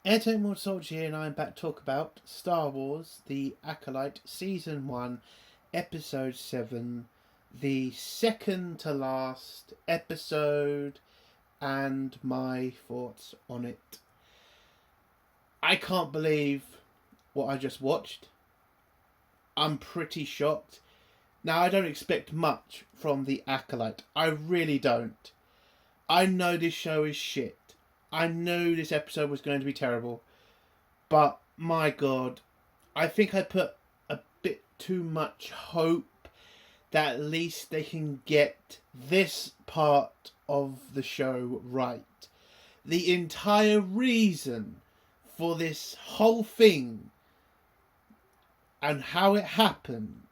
Entertainment Soldier here, and I'm back to talk about Star Wars The Acolyte Season 1, Episode 7, the second to last episode, and my thoughts on it. I can't believe what I just watched. I'm pretty shocked. Now, I don't expect much from The Acolyte. I really don't. I know this show is shit. I knew this episode was going to be terrible. But, my God, I think I put a bit too much hope that at least they can get this part of the show right. The entire reason for this whole thing and how it happened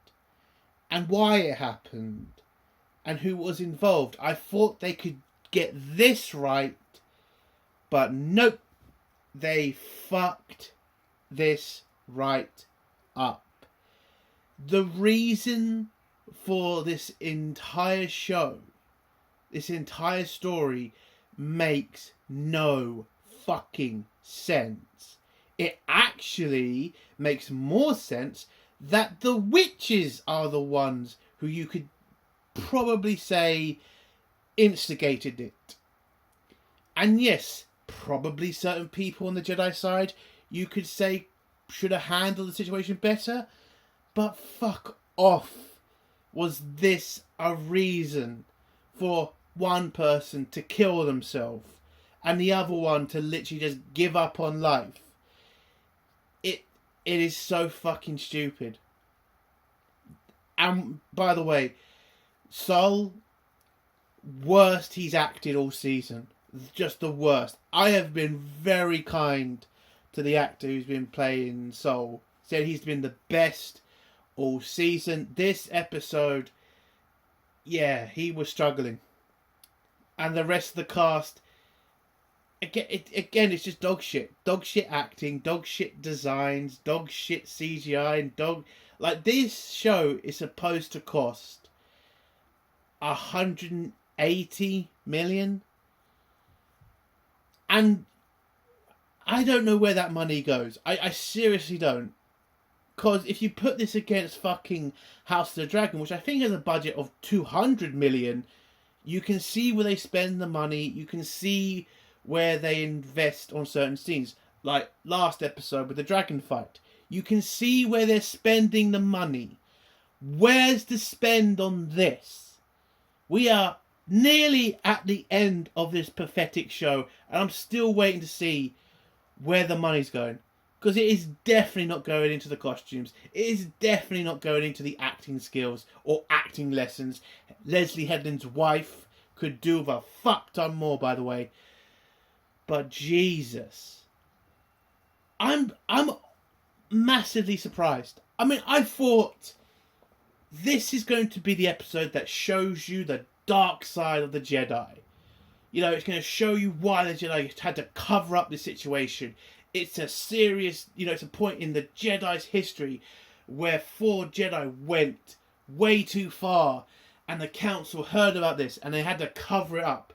and why it happened and who was involved. I thought they could get this right, but nope, they fucked this right up. The reason for this entire show, this entire story, makes no fucking sense. It actually makes more sense that the witches are the ones who you could probably say instigated it. And yes, probably certain people on the Jedi side you could say should have handled the situation better, but fuck off. Was this a reason for one person to kill themselves and the other one to literally just give up on life? It is so fucking stupid. And by the way, Sol, worst he's acted all season. Just the worst. I have been very kind to the actor who's been playing Sol. Said he's been the best all season. This episode, yeah, he was struggling. And the rest of the cast, again, it's just dog shit. Dog shit acting, dog shit designs, dog shit CGI, and dog... Like, this show is supposed to cost 180 million. And I don't know where that money goes. I seriously don't. Because if you put this against fucking House of the Dragon, which I think has a budget of 200 million, you can see where they spend the money. You can see where they invest on certain scenes. Like last episode with the dragon fight. You can see where they're spending the money. Where's the spend on this? We are nearly at the end of this pathetic show, and I'm still waiting to see where the money's going. Because it is definitely not going into the costumes. It is definitely not going into the acting skills or acting lessons. Leslie Headland's wife could do with a fuck ton more, by the way. But Jesus, I'm massively surprised. I mean, I thought this is going to be the episode that shows you the dark side of the Jedi. You know, it's going to show you why the Jedi had to cover up the situation. It's a serious, it's a point in the Jedi's history where 4 Jedi went way too far and the Council heard about this and they had to cover it up.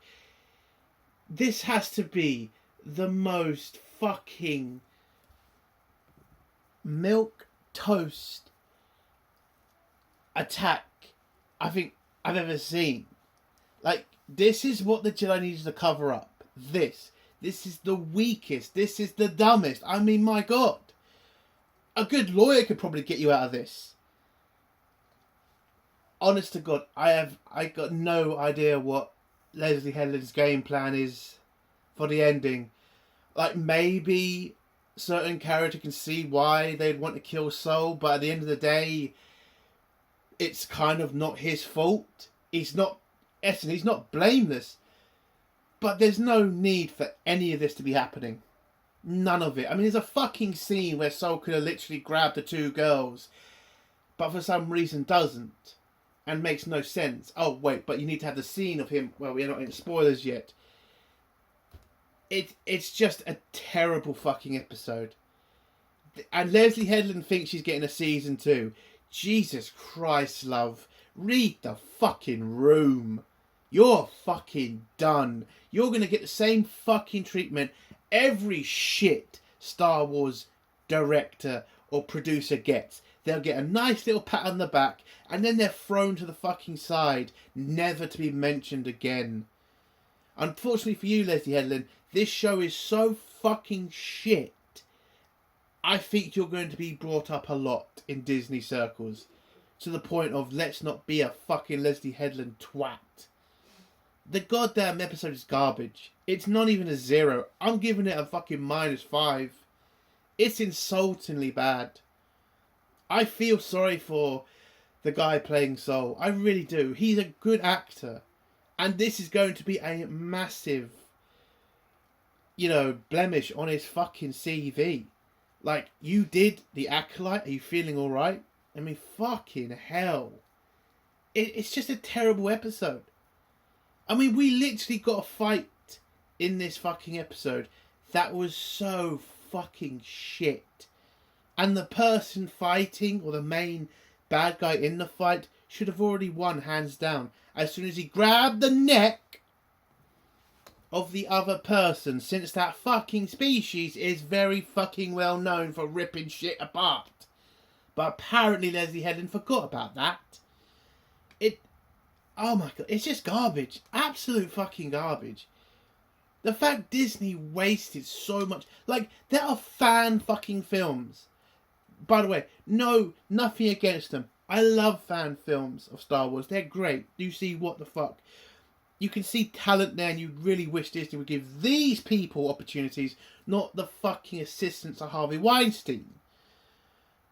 This has to be the most fucking milk toast attack I think I've ever seen. Like, this is what the Jedi needs to cover up. This is the weakest. This is the dumbest. I mean, my God. A good lawyer could probably get you out of this. Honest to God, I got no idea what Leslie Headland's game plan is for the ending. Like, maybe certain character can see why they'd want to kill Sol, but at the end of the day, it's kind of not his fault. He's not blameless. But there's no need for any of this to be happening. None of it. I mean, there's a fucking scene where Sol could have literally grabbed the 2 girls, but for some reason doesn't. And makes no sense. Oh, wait, but you need to have the scene of him. Well, we're not in spoilers yet. It's just a terrible fucking episode. And Leslie Headland thinks she's getting a season 2. Jesus Christ, love. Read the fucking room. You're fucking done. You're going to get the same fucking treatment every shit Star Wars director or producer gets. They'll get a nice little pat on the back, and then they're thrown to the fucking side, never to be mentioned again. Unfortunately for you, Leslie Headland, this show is so fucking shit. I think you're going to be brought up a lot in Disney circles, to the point of, let's not be a fucking Leslie Headland twat. The goddamn episode is garbage. It's not even a 0. I'm giving it a fucking -5. It's insultingly bad. I feel sorry for the guy playing Soul. I really do. He's a good actor. And this is going to be a massive, blemish on his fucking CV. Like, you did The Acolyte. Are you feeling alright? I mean, fucking hell. It's just a terrible episode. I mean, we literally got a fight in this fucking episode that was so fucking shit. And the person fighting, or the main bad guy in the fight, should have already won, hands down. As soon as he grabbed the neck of the other person, since that fucking species is very fucking well known for ripping shit apart. But apparently Leslie Headland forgot about that. Oh my god, it's just garbage. Absolute fucking garbage. The fact Disney wasted so much. Like, there are fan fucking films. By the way, no, nothing against them. I love fan films of Star Wars. They're great. You see what the fuck. You can see talent there, and you really wish Disney would give these people opportunities, not the fucking assistants of Harvey Weinstein.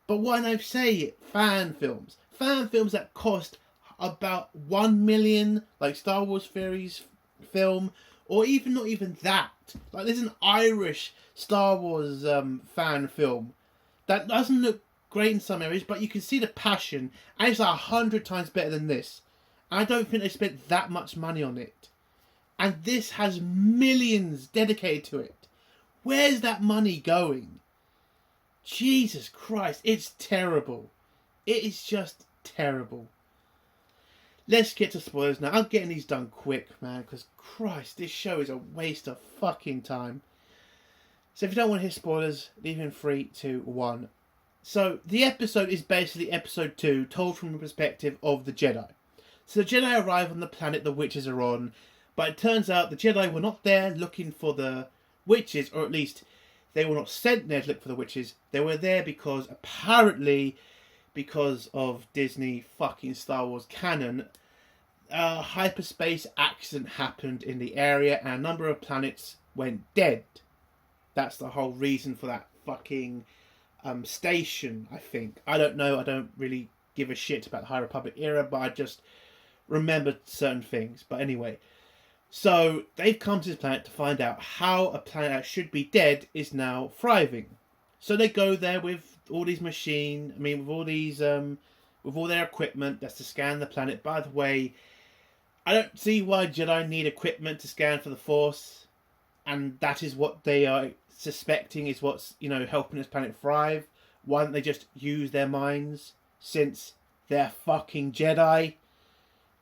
But when I say it, fan films that cost about 1 million, like Star Wars Theories film, or even not even that. Like, there's an Irish Star Wars fan film that doesn't look great in some areas, but you can see the passion, and it's 100 times better than this. I don't think they spent that much money on it. And this has millions dedicated to it. Where's that money going? Jesus Christ, it's terrible. It is just terrible. Let's get to spoilers now. I'm getting these done quick, man, because Christ, this show is a waste of fucking time. So if you don't want to hear spoilers, leave in 3, 2, 1. So the episode is basically episode 2, told from the perspective of the Jedi. So the Jedi arrive on the planet the witches are on, but it turns out the Jedi were not there looking for the witches, or at least they were not sent there to look for the witches. They were there because, apparently, because of Disney fucking Star Wars canon, a hyperspace accident happened in the area and a number of planets went dead. That's the whole reason for that fucking station, I think. I don't know. I don't really give a shit about the High Republic era, but I just remembered certain things. But anyway, so they've come to this planet to find out how a planet that should be dead is now thriving. So they go there with all these machines, with all these, with all their equipment, that's to scan the planet. By the way, I don't see why Jedi need equipment to scan for the Force, and that is what they are suspecting is what's, helping this planet thrive. Why don't they just use their minds, since they're fucking Jedi?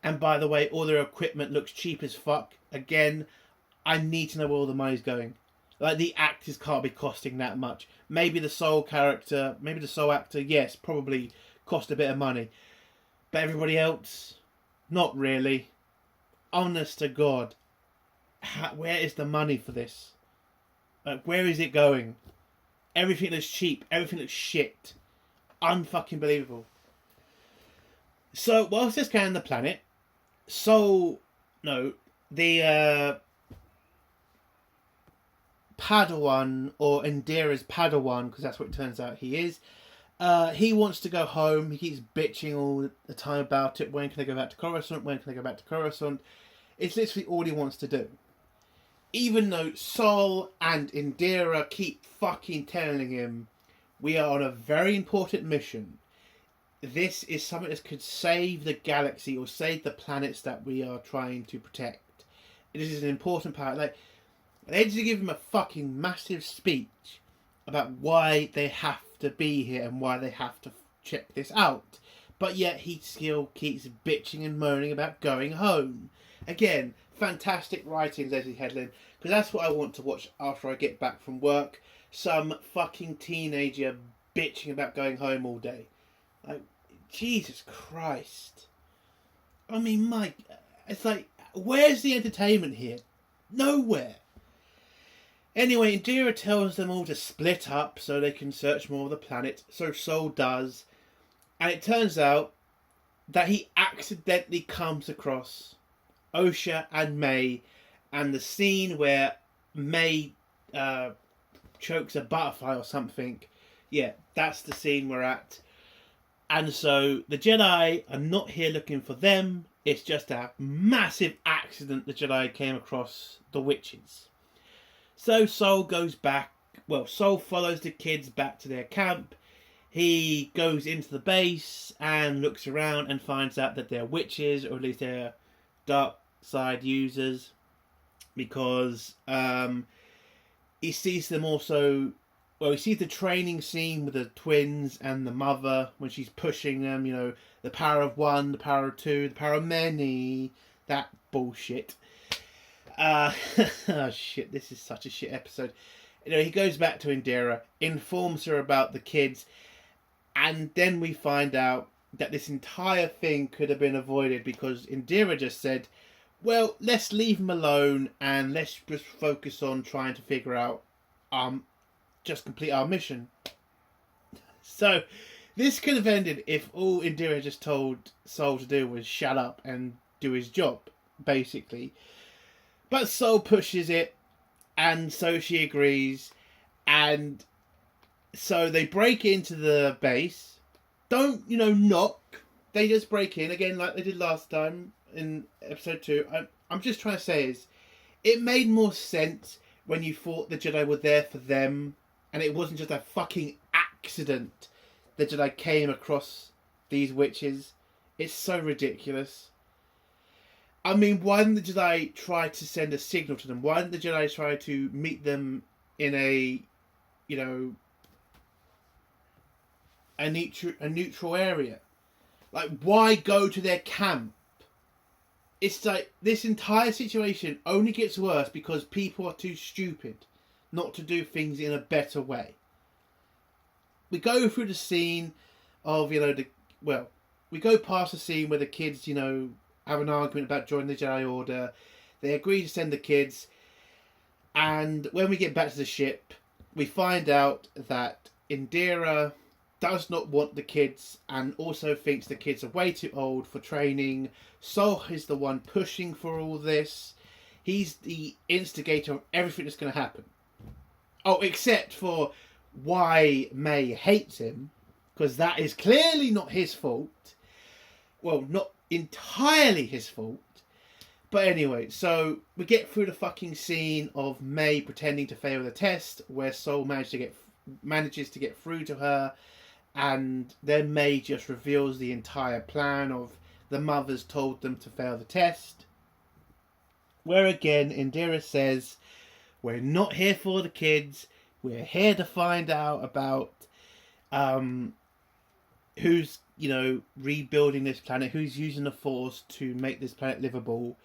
And by the way, all their equipment looks cheap as fuck. Again, I need to know where all the money's going. Like, the actors can't be costing that much. Maybe the Soul character, maybe the Soul actor, yes, probably cost a bit of money. But everybody else, not really. Honest to God, where is the money for this? Like, where is it going? Everything looks cheap. Everything looks shit. Unfucking believable. So, whilst they're scanning the planet, the Padawan, or Indira's Padawan, because that's what it turns out he is, he wants to go home. He keeps bitching all the time about it. When can I go back to Coruscant? When can I go back to Coruscant? It's literally all he wants to do. Even though Sol and Indira keep fucking telling him, we are on a very important mission. This is something that could save the galaxy or save the planets that we are trying to protect. This is an important part. Like, they had to give him a fucking massive speech about why they have to be here and why they have to check this out. But yet he still keeps bitching and moaning about going home. Again, fantastic writing, Leslie Headland. Because that's what I want to watch after I get back from work. Some fucking teenager bitching about going home all day. Like, Jesus Christ. I mean, Mike, it's like, where's the entertainment here? Nowhere. Anyway, Indira tells them all to split up so they can search more of the planet. So Sol does. And it turns out that he accidentally comes across Osha and May, and the scene where May chokes a butterfly or something. Yeah, that's the scene we're at. And so the Jedi are not here looking for them. It's just a massive accident the Jedi came across the witches. So Sol goes back. Well, Sol follows the kids back to their camp. He goes into the base and looks around and finds out that they're witches, or at least they're dark side users, because he sees them also. Well, he sees the training scene with the twins and the mother when she's pushing them, you know, the power of one, the power of two, the power of many, that bullshit. Oh shit, this is such a shit episode. You know, he goes back to Indira, informs her about the kids, and then we find out that this entire thing could have been avoided because Indira just said, well, let's leave them alone and let's just focus on trying to figure out just complete our mission. So this could have ended if all Indira just told Sol to do was shut up and do his job, basically. But Sol pushes it, and so she agrees, and so they break into the base. Don't, you know, knock. They just break in again like they did last time in episode 2. I'm just trying to say is, it made more sense when you thought the Jedi were there for them, and it wasn't just a fucking accident the Jedi came across these witches. It's so ridiculous. I mean, why didn't the Jedi try to send a signal to them? Why didn't the Jedi try to meet them in a, you know, a neutral area? Like, why go to their camp? It's like, this entire situation only gets worse because people are too stupid not to do things in a better way. We go through the scene of, you know, we go past the scene where the kids, you know, have an argument about joining the Jedi Order. They agree to send the kids. And when we get back to the ship, we find out that Indira does not want the kids and also thinks the kids are way too old for training. Sol is the one pushing for all this. He's the instigator of everything that's going to happen. Oh, except for why May hates him, because that is clearly not his fault. Well, not entirely his fault. But anyway, so we get through the fucking scene of May pretending to fail the test, where Sol manages to get through to her, and then May just reveals the entire plan of the mothers told them to fail the test. Where again, Indira says, we're not here for the kids. We're here to find out about who's, you know, rebuilding this planet, who's using the Force to make this planet livable.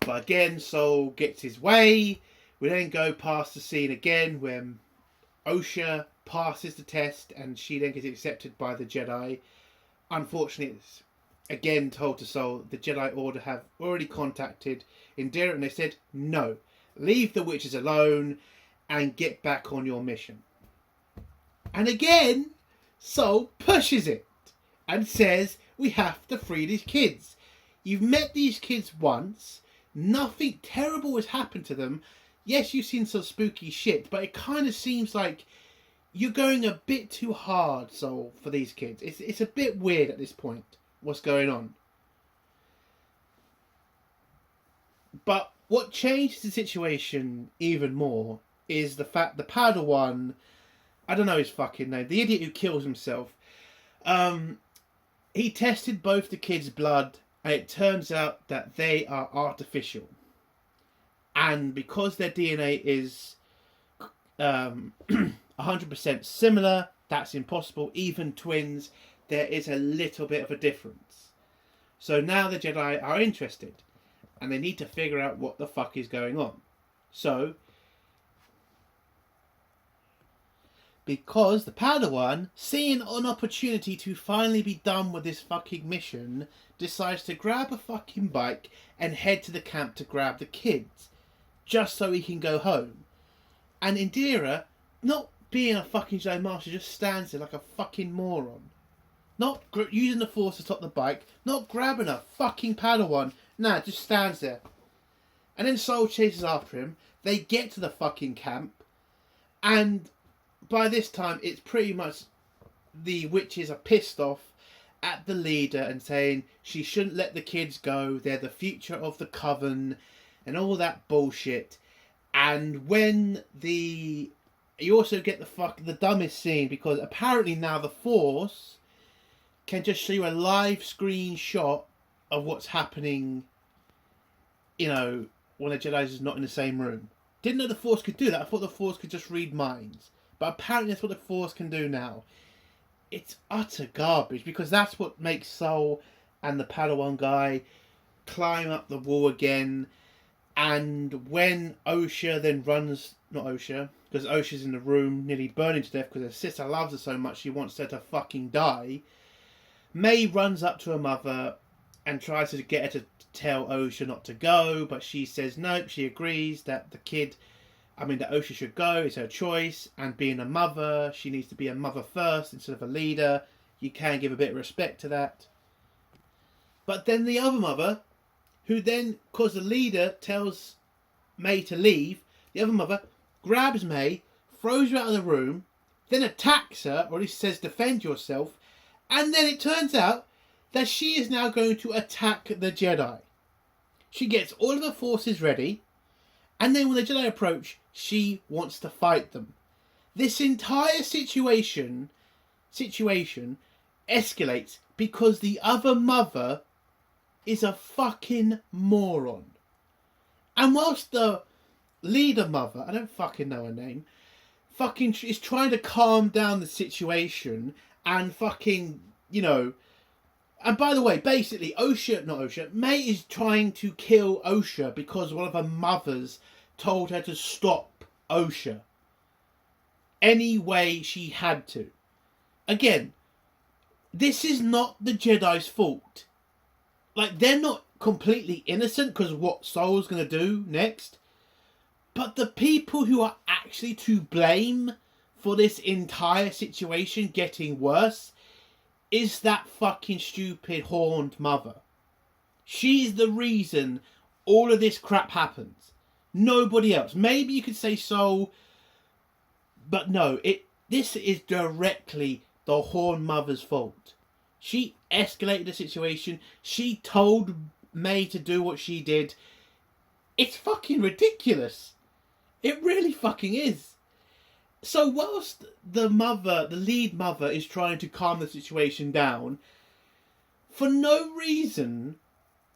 But again, Sol gets his way. We then go past the scene again when Osha passes the test and she then gets accepted by the Jedi. Unfortunately, it's again told to Sol the Jedi Order have already contacted Indira and they said, no, leave the witches alone and get back on your mission. And again, Sol pushes it and says, we have to free these kids. You've met these kids once. Nothing terrible has happened to them. Yes, you've seen some spooky shit, but it kind of seems like you're going a bit too hard, Sol, for these kids. It's a bit weird at this point, what's going on. But what changes the situation even more is the fact the Padawan, I don't know his fucking name, the idiot who kills himself, he tested both the kids' blood and it turns out that they are artificial. And because their DNA is 100% similar, that's impossible. Even twins, there is a little bit of a difference. So now the Jedi are interested. And they need to figure out what the fuck is going on. So, because the Padawan, seeing an opportunity to finally be done with this fucking mission, decides to grab a fucking bike and head to the camp to grab the kids, just so he can go home. And Indira, not being a fucking Jedi Master, just stands there like a fucking moron. Not using the Force to stop the bike, not grabbing a fucking Padawan, nah, just stands there. And then Soul chases after him, they get to the fucking camp, and by this time it's pretty much the witches are pissed off at the leader and saying she shouldn't let the kids go, they're the future of the coven, and all that bullshit. And when you also get the dumbest scene, because apparently now the Force can just show you a live screen shot of what's happening, you know, when a Jedi is not in the same room. Didn't know the Force could do that. I thought the Force could just read minds. But apparently that's what the Force can do now. It's utter garbage, because that's what makes Soul and the Padawan guy climb up the wall again. And when Osha then runs, not Osha, because Osha's in the room nearly burning to death because her sister loves her so much she wants her to fucking die, May runs up to her mother and tries to get her to tell Osha not to go, but she says nope, she agrees that that Osha should go, it's her choice, and being a mother, she needs to be a mother first instead of a leader. You can give a bit of respect to that. But then the other mother, who then, because the leader tells May to leave, the other mother grabs May, throws her out of the room, then attacks her, or at least says defend yourself, and then it turns out that she is now going to attack the Jedi. She gets all of her forces ready, and then when the Jedi approach, she wants to fight them. This entire situation escalates because the other mother is a fucking moron. And whilst the leader mother, I don't fucking know her name, fucking is trying to calm down the situation and fucking, you know... And by the way, basically, May is trying to kill Osha because one of her mothers told her to stop Osha. Any way she had to. Again, this is not the Jedi's fault. Like, they're not completely innocent because of what Soul's going to do next. But the people who are actually to blame for this entire situation getting worse is that fucking stupid horned mother. She's the reason all of this crap happens. Nobody else. Maybe you could say Soul, but no, this is directly the horned mother's fault. She escalated the situation. She told May to do what she did. It's fucking ridiculous. It really fucking is. So whilst the lead mother is trying to calm the situation down, for no reason,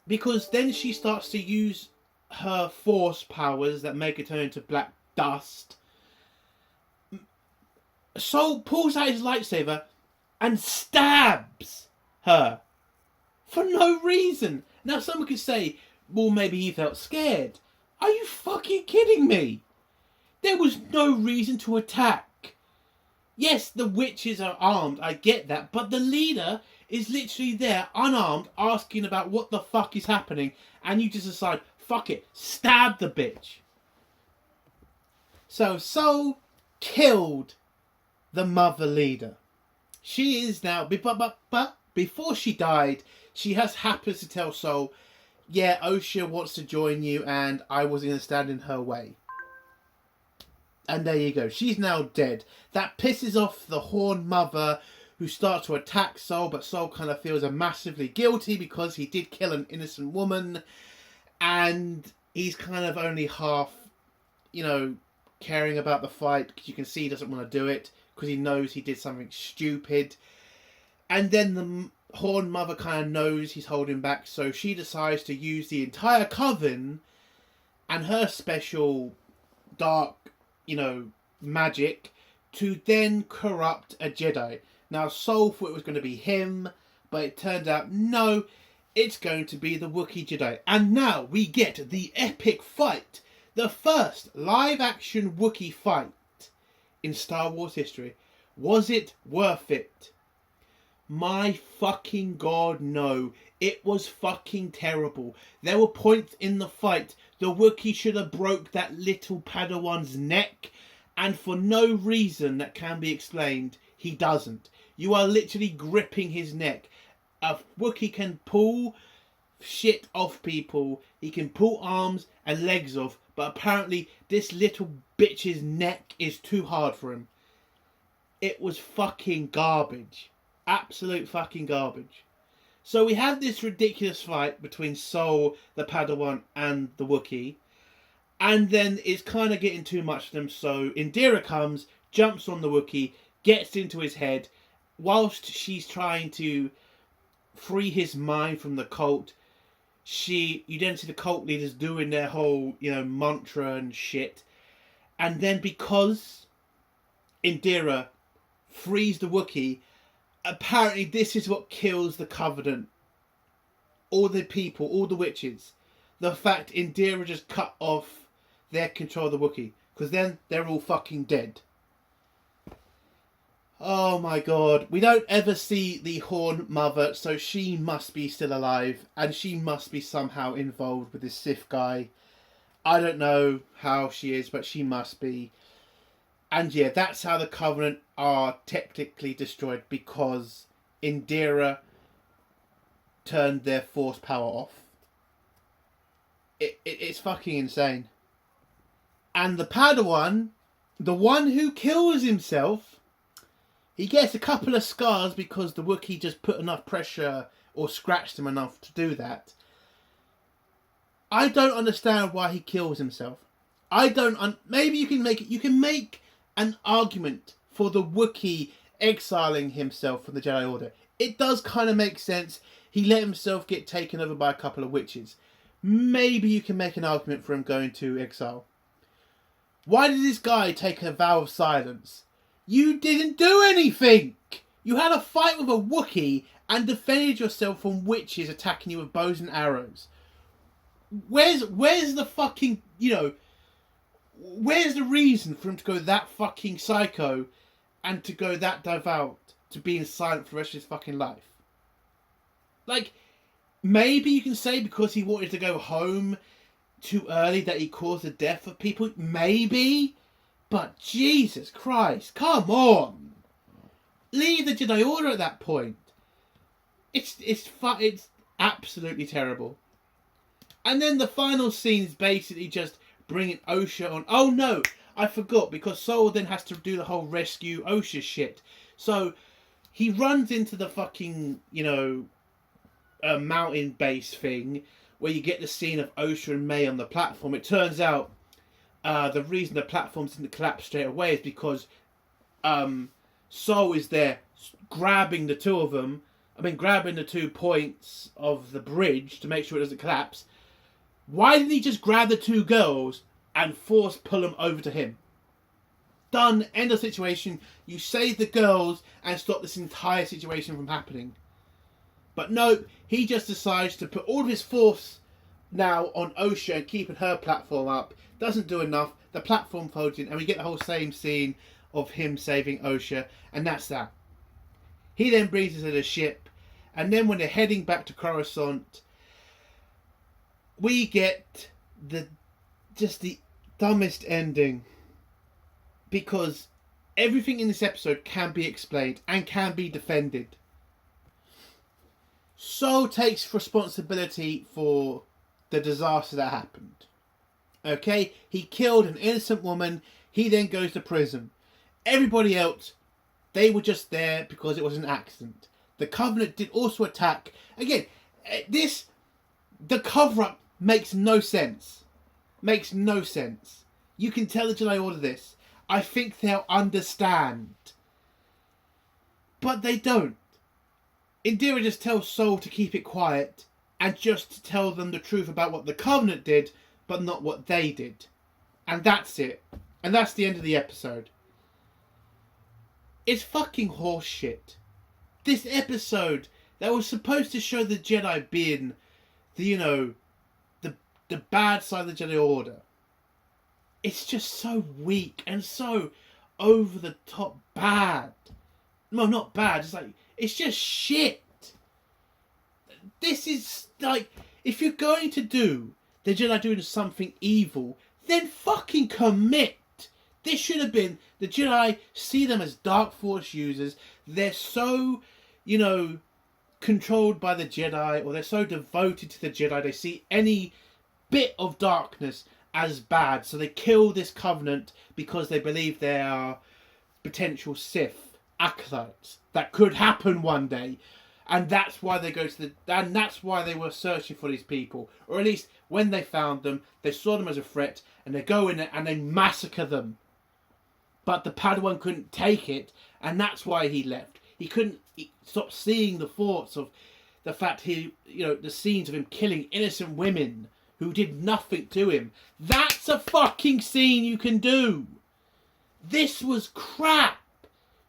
because then she starts to use her force powers that make her turn into black dust, Soul pulls out his lightsaber and stabs her. For no reason. Now someone could say, well, maybe he felt scared. Are you fucking kidding me? There was no reason to attack. Yes, the witches are armed, I get that, but the leader is literally there, unarmed, asking about what the fuck is happening, and you just decide, fuck it, stab the bitch. So Soul killed the mother leader. She is now, but before she died, she has happened to tell Soul, yeah, Osha wants to join you, and I wasn't going to stand in her way. And there you go. She's now dead. That pisses off the horned mother, who starts to attack Soul, but Soul kind of feels massively guilty because he did kill an innocent woman. And he's kind of only half, you know, caring about the fight, because you can see he doesn't want to do it because he knows he did something stupid. And then the horned mother kind of knows he's holding back, so she decides to use the entire coven and her special dark, you know, magic to then corrupt a Jedi. Now, Soul thought it was going to be him, but it turned out, no, it's going to be the Wookiee Jedi. And now we get the epic fight The first live-action Wookiee fight in Star Wars history. Was it worth it? My fucking god, no. It was fucking terrible. There were points in the fight the Wookiee should have broke that little Padawan's neck, and for no reason that can be explained, he doesn't. You are literally gripping his neck. A Wookiee can pull shit off people. He can pull arms and legs off, but apparently this little bitch's neck is too hard for him. It was fucking garbage. Absolute fucking garbage. So we have this ridiculous fight between Sol, the Padawan, and the Wookiee. And then it's kind of getting too much for them. So Indira comes, jumps on the Wookiee, gets into his head. Whilst she's trying to free his mind from the cult, you then see the cult leaders doing their whole, mantra and shit. And then because Indira frees the Wookiee, apparently this is what kills the Covenant. All the people, all the witches. The fact Indira just cut off their control of the Wookiee. Because then they're all fucking dead. Oh my god. We don't ever see the Horn Mother, so she must be still alive. And she must be somehow involved with this Sith guy. I don't know how she is, but she must be. And yeah, that's how the Covenant are technically destroyed, because Indira turned their Force power off. It's fucking insane. And the Padawan, the one who kills himself, he gets a couple of scars because the Wookiee just put enough pressure or scratched him enough to do that. I don't understand why he kills himself. Maybe you can make an argument for the Wookiee exiling himself from the Jedi Order. It does kind of make sense. He let himself get taken over by a couple of witches. Maybe you can make an argument for him going to exile. Why did this guy take a vow of silence? You didn't do anything! You had a fight with a Wookiee and defended yourself from witches attacking you with bows and arrows. Where's the fucking, where's the reason for him to go that fucking psycho and to go that devout to being silent for the rest of his fucking life? Like, maybe you can say because he wanted to go home too early that he caused the death of people. Maybe. But Jesus Christ, come on. Leave the Jedi Order at that point. It's absolutely terrible. And then the final scene is basically just bringing Osha on. Oh no, I forgot, because Sol then has to do the whole rescue Osha shit. So he runs into the fucking, mountain base thing where you get the scene of Osha and May on the platform. It turns out the reason the platform didn't collapse straight away is because Sol is there grabbing the two of them. Grabbing the 2 points of the bridge to make sure it doesn't collapse. Why didn't he just grab the 2 girls and force pull them over to him? Done. End of situation. You save the girls and stop this entire situation from happening. But no, he just decides to put all of his force now on Osha and keeping her platform up. Doesn't do enough. The platform folds in and we get the whole same scene of him saving Osha, and that's that. He then brings us to the ship, and then when they're heading back to Coruscant, we get the dumbest ending, because everything in this episode can be explained and can be defended. Sol takes responsibility for the disaster that happened. Okay, he killed an innocent woman. He then goes to prison. Everybody else, they were just there because it was an accident. The Covenant did also attack. Again, the cover-up makes no sense. Makes no sense. You can tell the Jedi Order this. I think they'll understand. But they don't. Indira just tells Sol to keep it quiet and just to tell them the truth about what the Covenant did, but not what they did. And that's it. And that's the end of the episode. It's fucking horseshit. This episode that was supposed to show the Jedi being the bad side of the Jedi Order. it's just so weak and so over the top bad. No, not bad. It's like, it's just shit. This is like, if you're going to do the Jedi doing something evil, then fucking commit. This should have been, the Jedi see them as Dark Force users. They're so, controlled by the Jedi, or they're so devoted to the Jedi, they see any bit of darkness as bad. So they kill this Covenant because they believe they are potential Sith acolytes. That could happen one day. And that's why they go to and that's why they were searching for these people. Or at least when they found them, they saw them as a threat, and they go in there and they massacre them. But the Padawan couldn't take it, and that's why he left. He couldn't stop seeing the thoughts of the fact the scenes of him killing innocent women who did nothing to him. That's a fucking scene you can do. This was crap.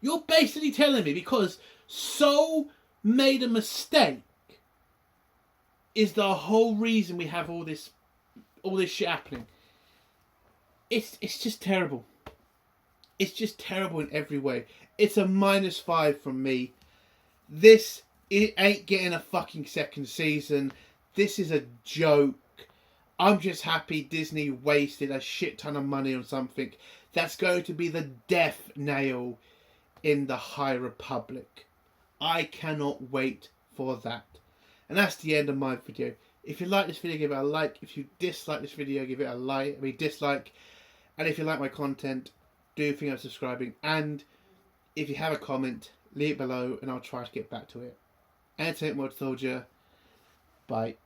You're basically telling me because Soul made a mistake is the whole reason we have all this shit happening. It's just terrible. It's just terrible in every way. It's a -5 from me. It ain't getting a fucking second season. This is a joke. I'm just happy Disney wasted a shit ton of money on something that's going to be the death nail in the High Republic. I cannot wait for that. And that's the end of my video. If you like this video, give it a like. If you dislike this video, give it a dislike. And if you like my content, do think of subscribing. And if you have a comment, leave it below and I'll try to get back to it. Entertainment Mode Soldier. Bye.